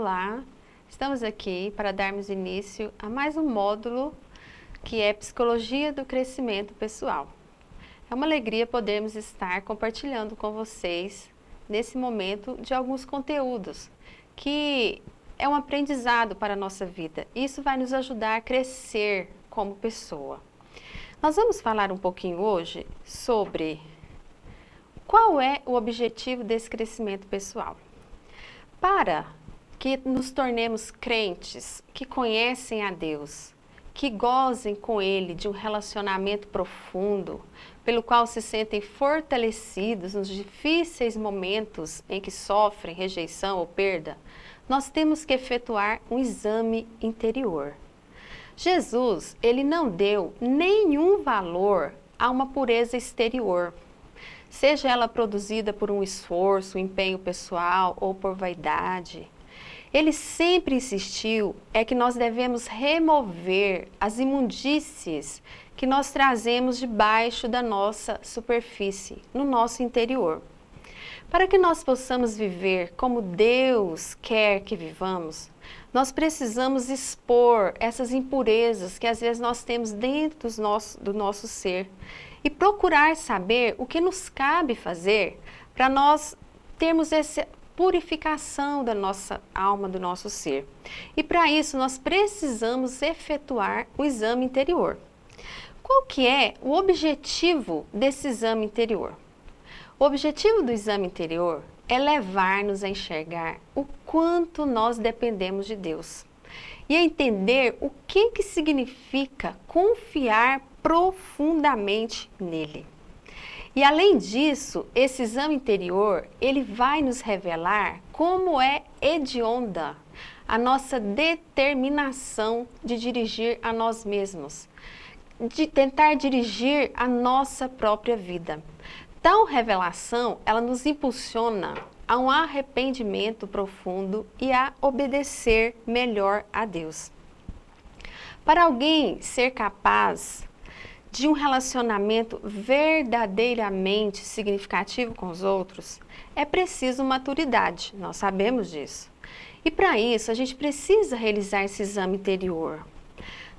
Olá, estamos aqui para darmos início a mais um módulo que é Psicologia do Crescimento Pessoal. É uma alegria podermos estar compartilhando com vocês nesse momento de alguns conteúdos que é um aprendizado para a nossa vida. Isso vai nos ajudar a crescer como pessoa. Nós vamos falar um pouquinho hoje sobre qual é o objetivo desse crescimento pessoal. Para que nos tornemos crentes, que conhecem a Deus, que gozem com Ele de um relacionamento profundo, pelo qual se sentem fortalecidos nos difíceis momentos em que sofrem rejeição ou perda, nós temos que efetuar um exame interior. Jesus, Ele não deu nenhum valor a uma pureza exterior, seja ela produzida por um esforço, um empenho pessoal ou por vaidade. Ele sempre insistiu que nós devemos remover as imundícies que nós trazemos debaixo da nossa superfície, no nosso interior. Para que nós possamos viver como Deus quer que vivamos, nós precisamos expor essas impurezas que às vezes nós temos dentro do nosso ser e procurar saber o que nos cabe fazer para nós termos essa purificação da nossa alma, do nosso ser. E para isso nós precisamos efetuar o exame interior. Qual que é o objetivo desse exame interior? O objetivo do exame interior é levar-nos a enxergar o quanto nós dependemos de Deus e a entender o que significa confiar profundamente nele. E além disso, esse exame interior, ele vai nos revelar como é hedionda a nossa determinação de dirigir a nós mesmos, de tentar dirigir a nossa própria vida. Tal revelação, ela nos impulsiona a um arrependimento profundo e a obedecer melhor a Deus. Para alguém ser capaz de um relacionamento verdadeiramente significativo com os outros, é preciso maturidade, nós sabemos disso. E para isso, a gente precisa realizar esse exame interior.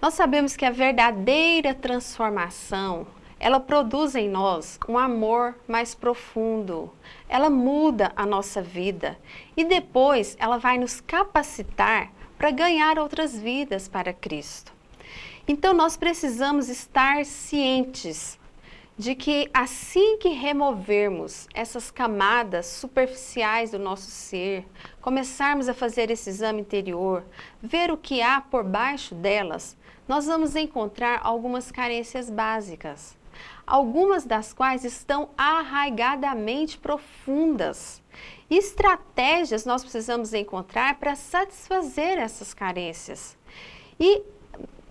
Nós sabemos que a verdadeira transformação, ela produz em nós um amor mais profundo, ela muda a nossa vida e depois ela vai nos capacitar para ganhar outras vidas para Cristo. Então nós precisamos estar cientes de que assim que removermos essas camadas superficiais do nosso ser, começarmos a fazer esse exame interior, ver o que há por baixo delas, nós vamos encontrar algumas carências básicas, algumas das quais estão arraigadamente profundas. Estratégias nós precisamos encontrar para satisfazer essas carências e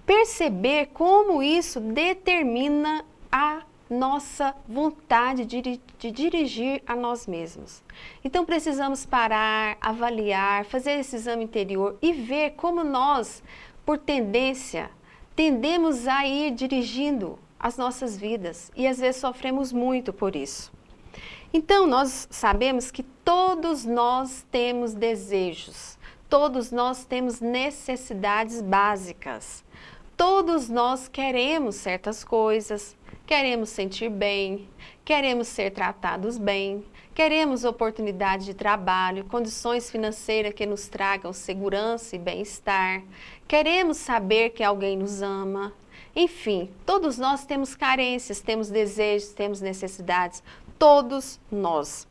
perceber como isso determina a nossa vontade de dirigir a nós mesmos. Então precisamos parar, avaliar, fazer esse exame interior e ver como nós, por tendência, tendemos a ir dirigindo as nossas vidas e às vezes sofremos muito por isso. Então nós sabemos que todos nós temos desejos, todos nós temos necessidades básicas. Todos nós queremos certas coisas, queremos sentir bem, queremos ser tratados bem, queremos oportunidade de trabalho, condições financeiras que nos tragam segurança e bem-estar, queremos saber que alguém nos ama. Enfim, todos nós temos carências, temos desejos, temos necessidades, todos nós.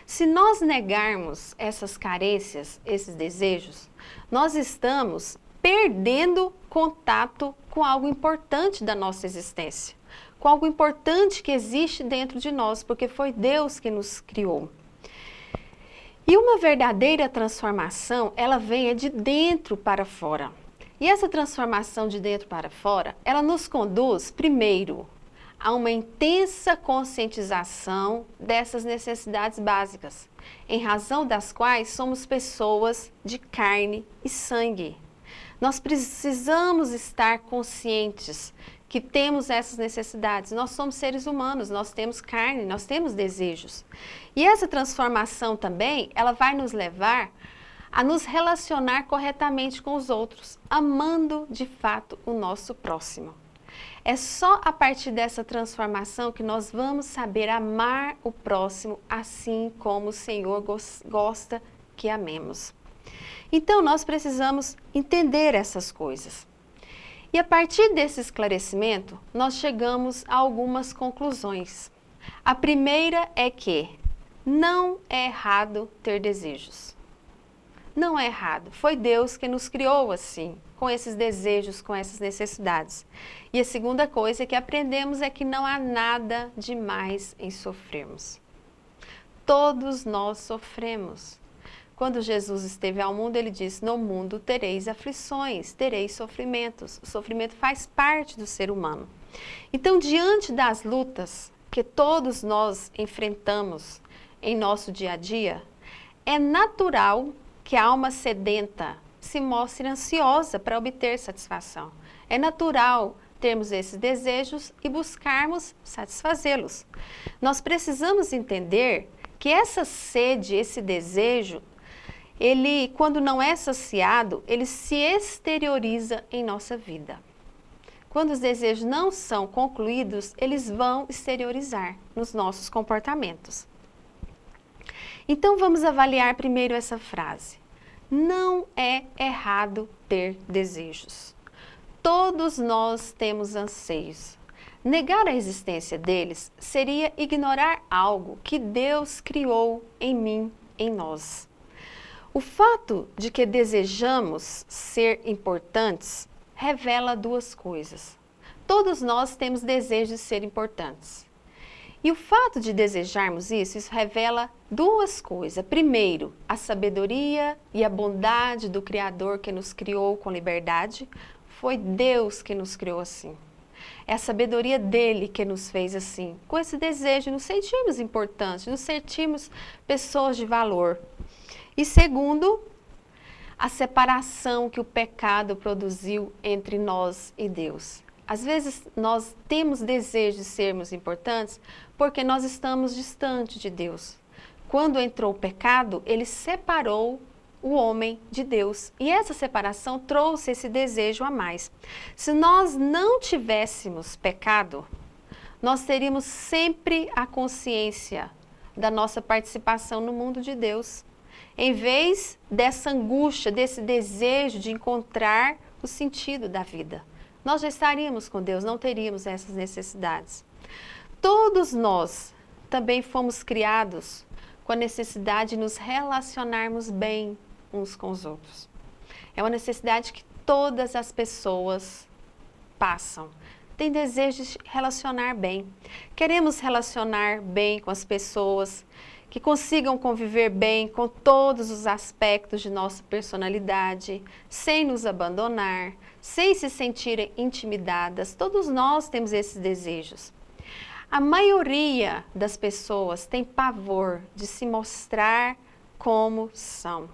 Se nós negarmos essas carências, esses desejos, nós estamos perdendo contato com algo importante da nossa existência, com algo importante que existe dentro de nós, porque foi Deus que nos criou. E uma verdadeira transformação, ela vem de dentro para fora. E essa transformação de dentro para fora, ela nos conduz, primeiro, a uma intensa conscientização dessas necessidades básicas, em razão das quais somos pessoas de carne e sangue. Nós precisamos estar conscientes que temos essas necessidades. Nós somos seres humanos, nós temos carne, nós temos desejos. E essa transformação também, ela vai nos levar a nos relacionar corretamente com os outros, amando de fato o nosso próximo. É só a partir dessa transformação que nós vamos saber amar o próximo assim como o Senhor gosta que amemos. Então nós precisamos entender essas coisas. E a partir desse esclarecimento, nós chegamos a algumas conclusões. A primeira é que não é errado ter desejos. Não é errado. Foi Deus que nos criou assim, com esses desejos, com essas necessidades. E a segunda coisa que aprendemos é que não há nada demais em sofrermos. Todos nós sofremos. Quando Jesus esteve ao mundo, ele disse: no mundo tereis aflições, tereis sofrimentos. O sofrimento faz parte do ser humano. Então, diante das lutas que todos nós enfrentamos em nosso dia a dia, é natural que a alma sedenta se mostre ansiosa para obter satisfação. É natural termos esses desejos e buscarmos satisfazê-los. Nós precisamos entender que essa sede, esse desejo, ele, quando não é saciado, ele se exterioriza em nossa vida. Quando os desejos não são concluídos, eles vão exteriorizar nos nossos comportamentos. Então vamos avaliar primeiro essa frase. Não é errado ter desejos. Todos nós temos anseios. Negar a existência deles seria ignorar algo que Deus criou em mim, em nós. O fato de que desejamos ser importantes revela duas coisas. Todos nós temos desejo de ser importantes. E o fato de desejarmos isso revela duas coisas. Primeiro, a sabedoria e a bondade do Criador que nos criou com liberdade. Foi Deus que nos criou assim. É a sabedoria dele que nos fez assim. Com esse desejo, nos sentimos importantes, nos sentimos pessoas de valor. E segundo, a separação que o pecado produziu entre nós e Deus. Às vezes nós temos desejo de sermos importantes porque nós estamos distantes de Deus. Quando entrou o pecado, ele separou o homem de Deus. E essa separação trouxe esse desejo a mais. Se nós não tivéssemos pecado, nós teríamos sempre a consciência da nossa participação no mundo de Deus. Em vez dessa angústia, desse desejo de encontrar o sentido da vida. Nós já estaríamos com Deus, não teríamos essas necessidades. Todos nós também fomos criados com a necessidade de nos relacionarmos bem uns com os outros. É uma necessidade que todas as pessoas passam. Tem desejo de relacionar bem. Queremos relacionar bem com as pessoas, que consigam conviver bem com todos os aspectos de nossa personalidade, sem nos abandonar, sem se sentirem intimidadas. Todos nós temos esses desejos. A maioria das pessoas tem pavor de se mostrar como são.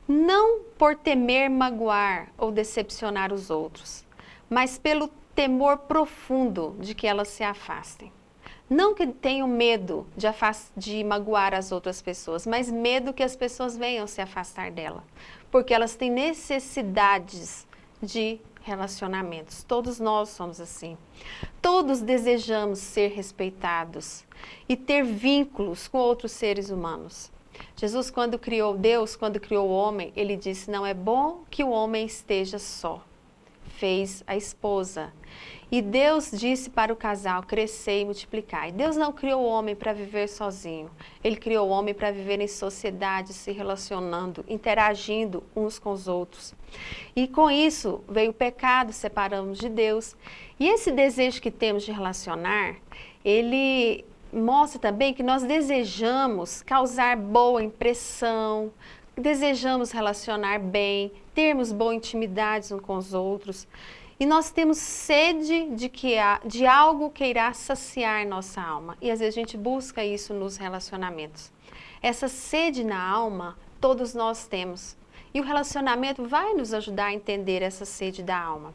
Não por temer magoar ou decepcionar os outros, mas pelo temor profundo de que elas se afastem. Não que tenham medo de magoar as outras pessoas, mas medo que as pessoas venham se afastar dela. Porque elas têm necessidades de relacionamentos. Todos nós somos assim. Todos desejamos ser respeitados e ter vínculos com outros seres humanos. Jesus, quando criou o homem, ele disse: não é bom que o homem esteja só. Fez a esposa. E Deus disse para o casal: crescer e multiplicar. E Deus não criou o homem para viver sozinho. Ele criou o homem para viver em sociedade, se relacionando, interagindo uns com os outros. E com isso veio o pecado, separamos de Deus. E esse desejo que temos de relacionar, ele mostra também que nós desejamos causar boa impressão, desejamos relacionar bem, termos boa intimidade uns com os outros. E nós temos sede de algo que irá saciar nossa alma. E às vezes a gente busca isso nos relacionamentos. Essa sede na alma, todos nós temos. E o relacionamento vai nos ajudar a entender essa sede da alma.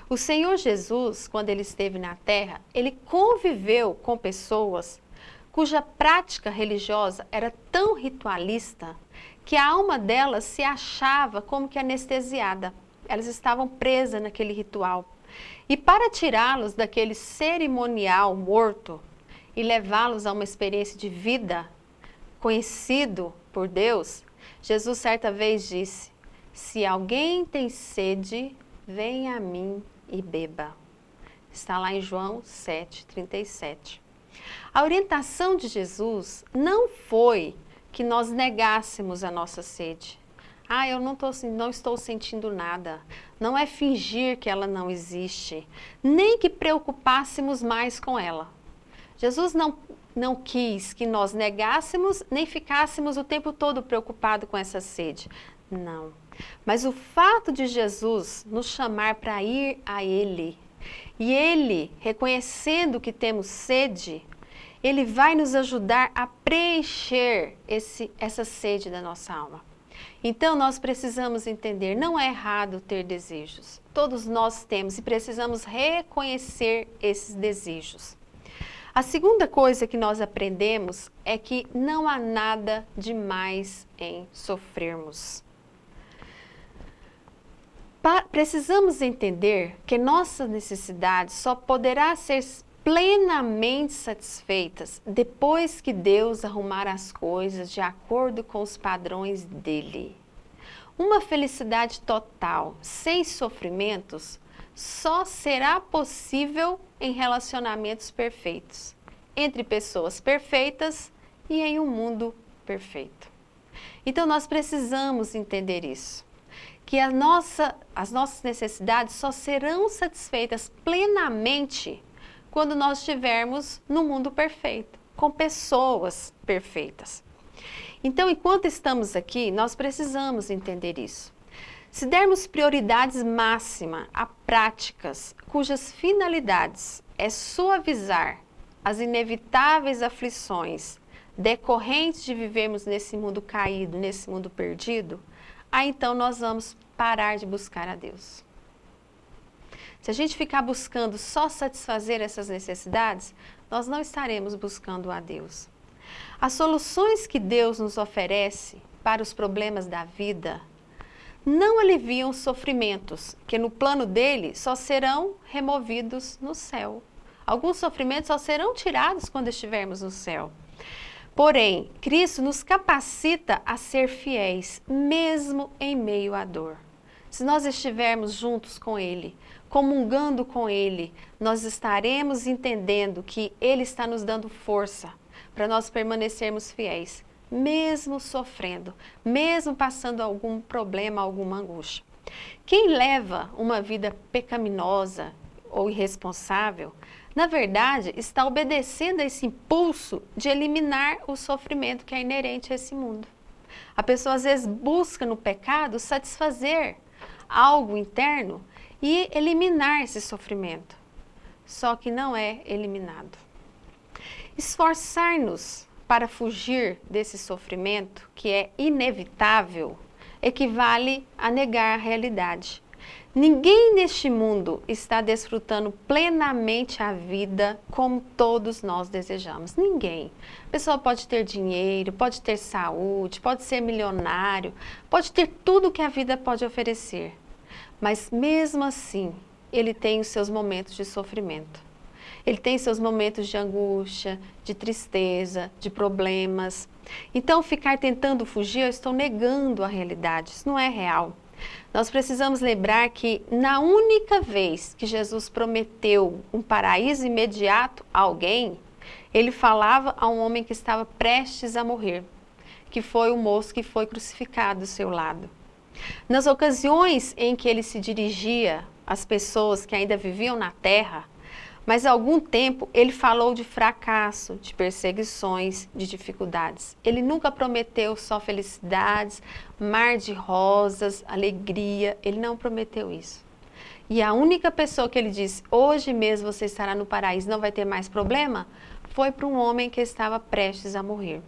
O Senhor Jesus, quando ele esteve na terra, ele conviveu com pessoas cuja prática religiosa era tão ritualista que a alma delas se achava como que anestesiada. Elas estavam presas naquele ritual. E para tirá-los daquele cerimonial morto e levá-los a uma experiência de vida conhecido por Deus, Jesus certa vez disse: se alguém tem sede, venha a mim e beba. Está lá em João 7:37. A orientação de Jesus não foi que nós negássemos a nossa sede. Eu não estou sentindo nada. Não é fingir que ela não existe, nem que preocupássemos mais com ela. Jesus não quis que nós negássemos, nem ficássemos o tempo todo preocupados com essa sede. Não. Mas o fato de Jesus nos chamar para ir a Ele, e Ele, reconhecendo que temos sede, Ele vai nos ajudar a preencher essa sede da nossa alma. Então nós precisamos entender, não é errado ter desejos. Todos nós temos e precisamos reconhecer esses desejos. A segunda coisa que nós aprendemos é que não há nada demais em sofrermos. Precisamos entender que nossas necessidades só poderá ser plenamente satisfeitas depois que Deus arrumar as coisas de acordo com os padrões dele. Uma felicidade total, sem sofrimentos, só será possível em relacionamentos perfeitos, entre pessoas perfeitas e em um mundo perfeito. Então nós precisamos entender isso, que as nossas necessidades só serão satisfeitas plenamente quando nós estivermos no mundo perfeito, com pessoas perfeitas. Então, enquanto estamos aqui, nós precisamos entender isso. Se dermos prioridades máxima a práticas cujas finalidades é suavizar as inevitáveis aflições decorrentes de vivermos nesse mundo caído, nesse mundo perdido, então nós vamos parar de buscar a Deus. Se a gente ficar buscando só satisfazer essas necessidades, nós não estaremos buscando a Deus. As soluções que Deus nos oferece para os problemas da vida não aliviam os sofrimentos, que no plano dele só serão removidos no céu. Alguns sofrimentos só serão tirados quando estivermos no céu. Porém, Cristo nos capacita a ser fiéis, mesmo em meio à dor. Se nós estivermos juntos com Ele, comungando com Ele, nós estaremos entendendo que Ele está nos dando força para nós permanecermos fiéis, mesmo sofrendo, mesmo passando algum problema, alguma angústia. Quem leva uma vida pecaminosa ou irresponsável, na verdade, está obedecendo a esse impulso de eliminar o sofrimento que é inerente a esse mundo. A pessoa às vezes busca no pecado satisfazer algo interno e eliminar esse sofrimento, só que não é eliminado. Esforçar-nos para fugir desse sofrimento, que é inevitável, equivale a negar a realidade. Ninguém neste mundo está desfrutando plenamente a vida como todos nós desejamos. Ninguém. A pessoa pode ter dinheiro, pode ter saúde, pode ser milionário, pode ter tudo que a vida pode oferecer. Mas mesmo assim, ele tem os seus momentos de sofrimento. Ele tem seus momentos de angústia, de tristeza, de problemas. Então, ficar tentando fugir, eu estou negando a realidade. Isso não é real. Nós precisamos lembrar que na única vez que Jesus prometeu um paraíso imediato a alguém, ele falava a um homem que estava prestes a morrer, que foi o moço que foi crucificado do seu lado. Nas ocasiões em que ele se dirigia às pessoas que ainda viviam na terra, mas há algum tempo ele falou de fracasso, de perseguições, de dificuldades. Ele nunca prometeu só felicidades, mar de rosas, alegria. Ele não prometeu isso. E a única pessoa que ele disse, hoje mesmo você estará no paraíso, não vai ter mais problema, foi para um homem que estava prestes a morrer.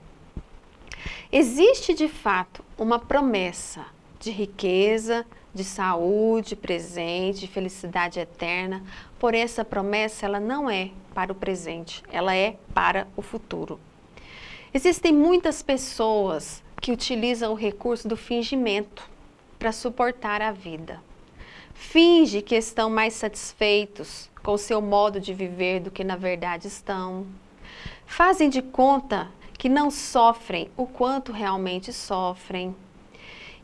Existe de fato uma promessa de riqueza, de saúde presente, de felicidade eterna, porém essa promessa ela não é para o presente, ela é para o futuro. Existem muitas pessoas que utilizam o recurso do fingimento para suportar a vida. Finge que estão mais satisfeitos com o seu modo de viver do que na verdade estão. Fazem de conta que não sofrem o quanto realmente sofrem.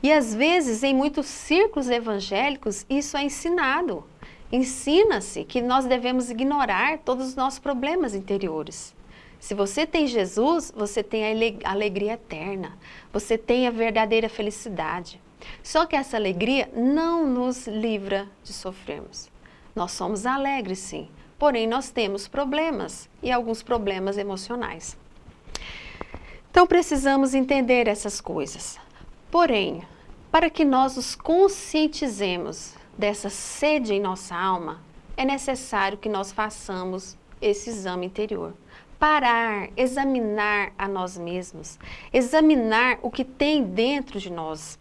E às vezes, em muitos círculos evangélicos, isso é ensinado. Ensina-se que nós devemos ignorar todos os nossos problemas interiores. Se você tem Jesus, você tem a alegria eterna, você tem a verdadeira felicidade. Só que essa alegria não nos livra de sofrermos. Nós somos alegres, sim, porém nós temos problemas e alguns problemas emocionais. Então precisamos entender essas coisas. Porém, para que nós nos conscientizemos dessa sede em nossa alma, é necessário que nós façamos esse exame interior. Parar, examinar a nós mesmos, examinar o que tem dentro de nós.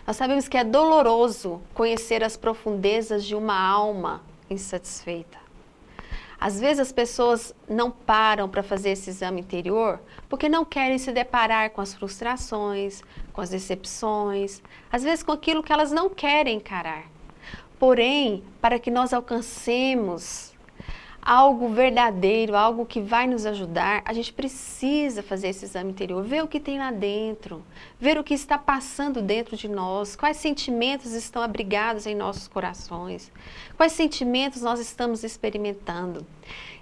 Nós sabemos que é doloroso conhecer as profundezas de uma alma insatisfeita. Às vezes as pessoas não param para fazer esse exame interior porque não querem se deparar com as frustrações, com as decepções, às vezes com aquilo que elas não querem encarar. Porém, para que nós alcancemos algo verdadeiro, algo que vai nos ajudar, a gente precisa fazer esse exame interior, ver o que tem lá dentro, ver o que está passando dentro de nós, quais sentimentos estão abrigados em nossos corações, quais sentimentos nós estamos experimentando.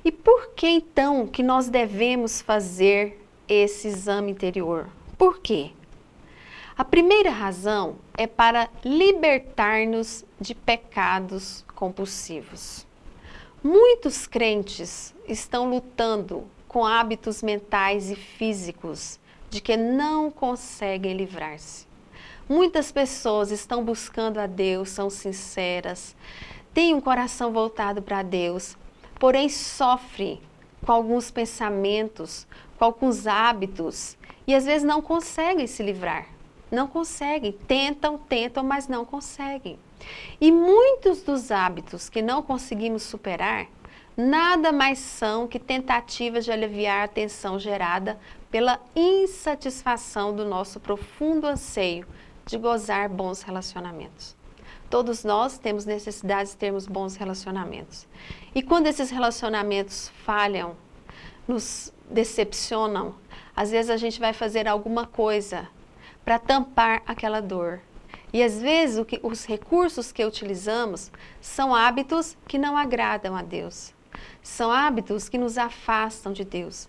E por que então que nós devemos fazer esse exame interior? Por quê? A primeira razão é para libertar-nos de pecados compulsivos. Muitos crentes estão lutando com hábitos mentais e físicos de que não conseguem livrar-se. Muitas pessoas estão buscando a Deus, são sinceras, têm um coração voltado para Deus, porém sofrem com alguns pensamentos, com alguns hábitos e às vezes não conseguem se livrar. Não conseguem, tentam, mas não conseguem. E muitos dos hábitos que não conseguimos superar, nada mais são que tentativas de aliviar a tensão gerada pela insatisfação do nosso profundo anseio de gozar bons relacionamentos. Todos nós temos necessidade de termos bons relacionamentos. E quando esses relacionamentos falham, nos decepcionam, às vezes a gente vai fazer alguma coisa para tampar aquela dor. E às vezes os recursos que utilizamos são hábitos que não agradam a Deus. São hábitos que nos afastam de Deus.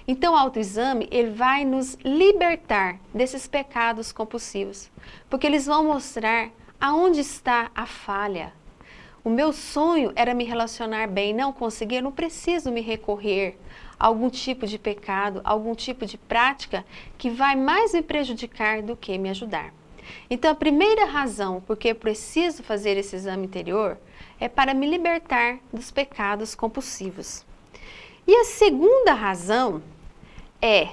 Então o autoexame, ele vai nos libertar desses pecados compulsivos, porque eles vão mostrar aonde está a falha. O meu sonho era me relacionar bem, não consegui, eu não preciso me recorrer a algum tipo de pecado, algum tipo de prática que vai mais me prejudicar do que me ajudar. Então a primeira razão por que eu preciso fazer esse exame interior é para me libertar dos pecados compulsivos. E a segunda razão é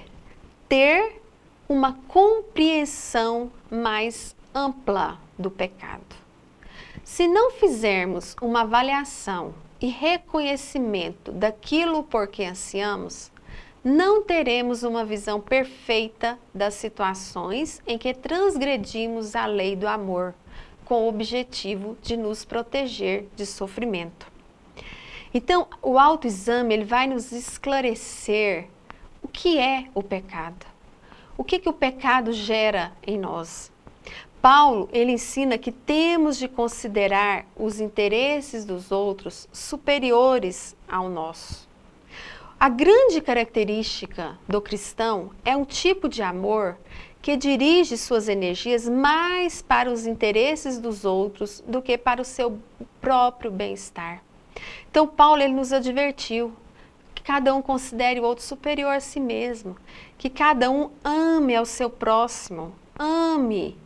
ter uma compreensão mais ampla do pecado. Se não fizermos uma avaliação e reconhecimento daquilo por que ansiamos, não teremos uma visão perfeita das situações em que transgredimos a lei do amor, com o objetivo de nos proteger de sofrimento. Então, o autoexame, ele vai nos esclarecer o que é o pecado. O que o pecado gera em nós? Paulo, ele ensina que temos de considerar os interesses dos outros superiores ao nosso. A grande característica do cristão é um tipo de amor que dirige suas energias mais para os interesses dos outros do que para o seu próprio bem-estar. Então, Paulo, ele nos advertiu que cada um considere o outro superior a si mesmo, que cada um ame ao seu próximo, ame.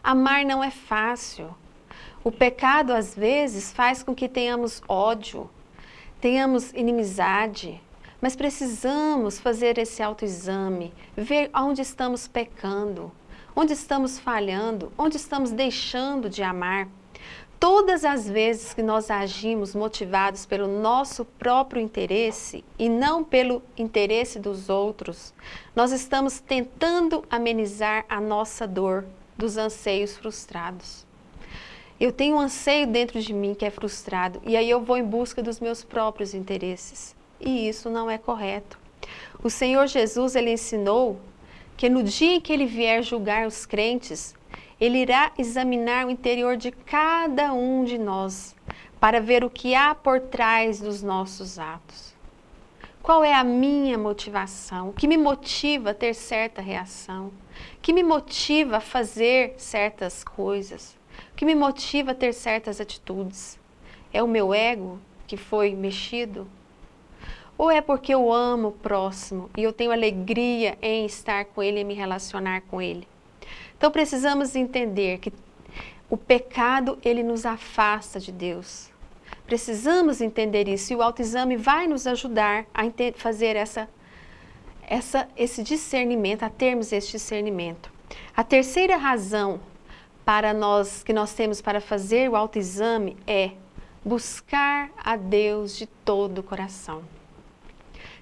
Amar não é fácil. O pecado, às vezes, faz com que tenhamos ódio, tenhamos inimizade, mas precisamos fazer esse autoexame, ver onde estamos pecando, onde estamos falhando, onde estamos deixando de amar. todas as vezes que nós agimos motivados pelo nosso próprio interesse e não pelo interesse dos outros, nós estamos tentando amenizar a nossa dor dos anseios frustrados. Eu tenho um anseio dentro de mim que é frustrado e aí eu vou em busca dos meus próprios interesses. E isso não é correto. O Senhor Jesus, Ele ensinou que no dia em que Ele vier julgar os crentes, Ele irá examinar o interior de cada um de nós para ver o que há por trás dos nossos atos. Qual é a minha motivação? O que me motiva a ter certa reação? O que me motiva a fazer certas coisas? O que me motiva a ter certas atitudes? É o meu ego que foi mexido? Ou é porque eu amo o próximo e eu tenho alegria em estar com ele e me relacionar com ele? Então precisamos entender que o pecado, ele nos afasta de Deus. Precisamos entender isso e o autoexame vai nos ajudar a fazer esse discernimento, a termos esse discernimento. A terceira razão que nós temos para fazer o autoexame é buscar a Deus de todo o coração.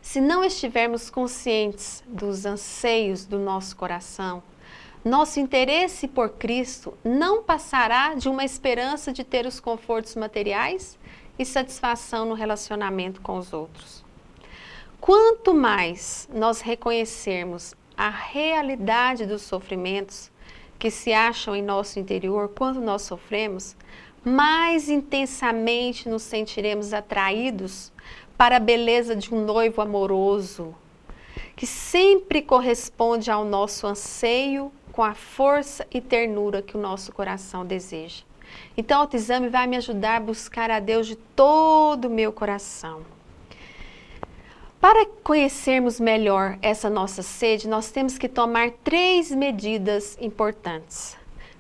Se não estivermos conscientes dos anseios do nosso coração, nosso interesse por Cristo não passará de uma esperança de ter os confortos materiais e satisfação no relacionamento com os outros. Quanto mais nós reconhecermos a realidade dos sofrimentos que se acham em nosso interior quando nós sofremos, mais intensamente nos sentiremos atraídos para a beleza de um noivo amoroso, que sempre corresponde ao nosso anseio com a força e ternura que o nosso coração deseja. Então, o autoexame vai me ajudar a buscar a Deus de todo o meu coração. Para conhecermos melhor essa nossa sede, nós temos que tomar 3 medidas importantes.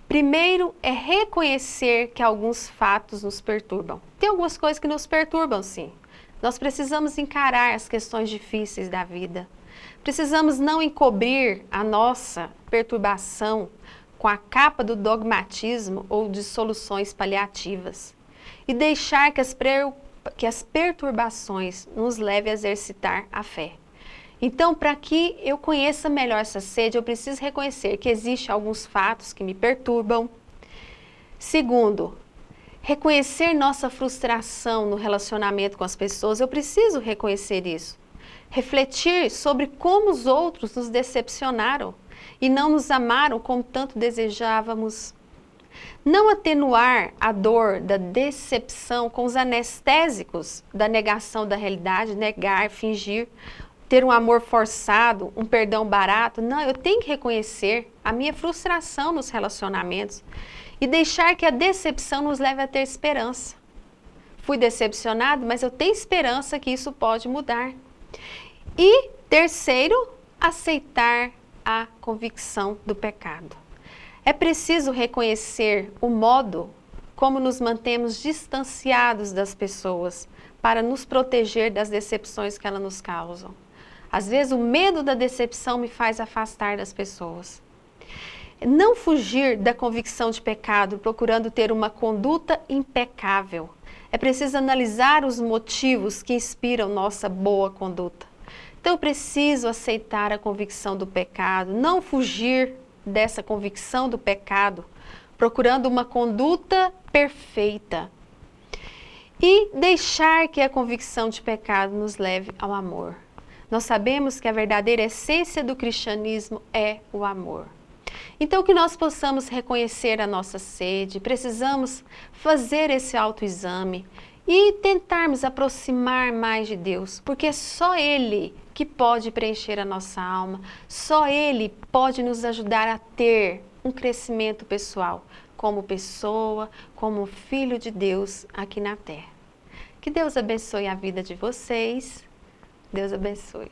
Primeiro é reconhecer que alguns fatos nos perturbam. Tem algumas coisas que nos perturbam, sim. Nós precisamos encarar as questões difíceis da vida. Precisamos não encobrir a nossa perturbação com a capa do dogmatismo ou de soluções paliativas e deixar que as perturbações nos levem a exercitar a fé. Então, para que eu conheça melhor essa sede, eu preciso reconhecer que existem alguns fatos que me perturbam. Segundo, reconhecer nossa frustração no relacionamento com as pessoas, eu preciso reconhecer isso. Refletir sobre como os outros nos decepcionaram e não nos amaram como tanto desejávamos. Não atenuar a dor da decepção com os anestésicos da negação da realidade, negar, fingir, ter um amor forçado, um perdão barato. Não, eu tenho que reconhecer a minha frustração nos relacionamentos e deixar que a decepção nos leve a ter esperança. Fui decepcionado, mas eu tenho esperança que isso pode mudar. E terceiro, aceitar a convicção do pecado. É preciso reconhecer o modo como nos mantemos distanciados das pessoas para nos proteger das decepções que elas nos causam. Às vezes o medo da decepção me faz afastar das pessoas. Não fugir da convicção de pecado, procurando ter uma conduta impecável. É preciso analisar os motivos que inspiram nossa boa conduta. Então eu preciso aceitar a convicção do pecado, não fugir dessa convicção do pecado, procurando uma conduta perfeita. E deixar que a convicção de pecado nos leve ao amor. Nós sabemos que a verdadeira essência do cristianismo é o amor. Então, que nós possamos reconhecer a nossa sede, precisamos fazer esse autoexame e tentarmos aproximar mais de Deus, porque é só Ele que pode preencher a nossa alma, só Ele pode nos ajudar a ter um crescimento pessoal, como pessoa, como filho de Deus aqui na Terra. Que Deus abençoe a vida de vocês. Deus abençoe.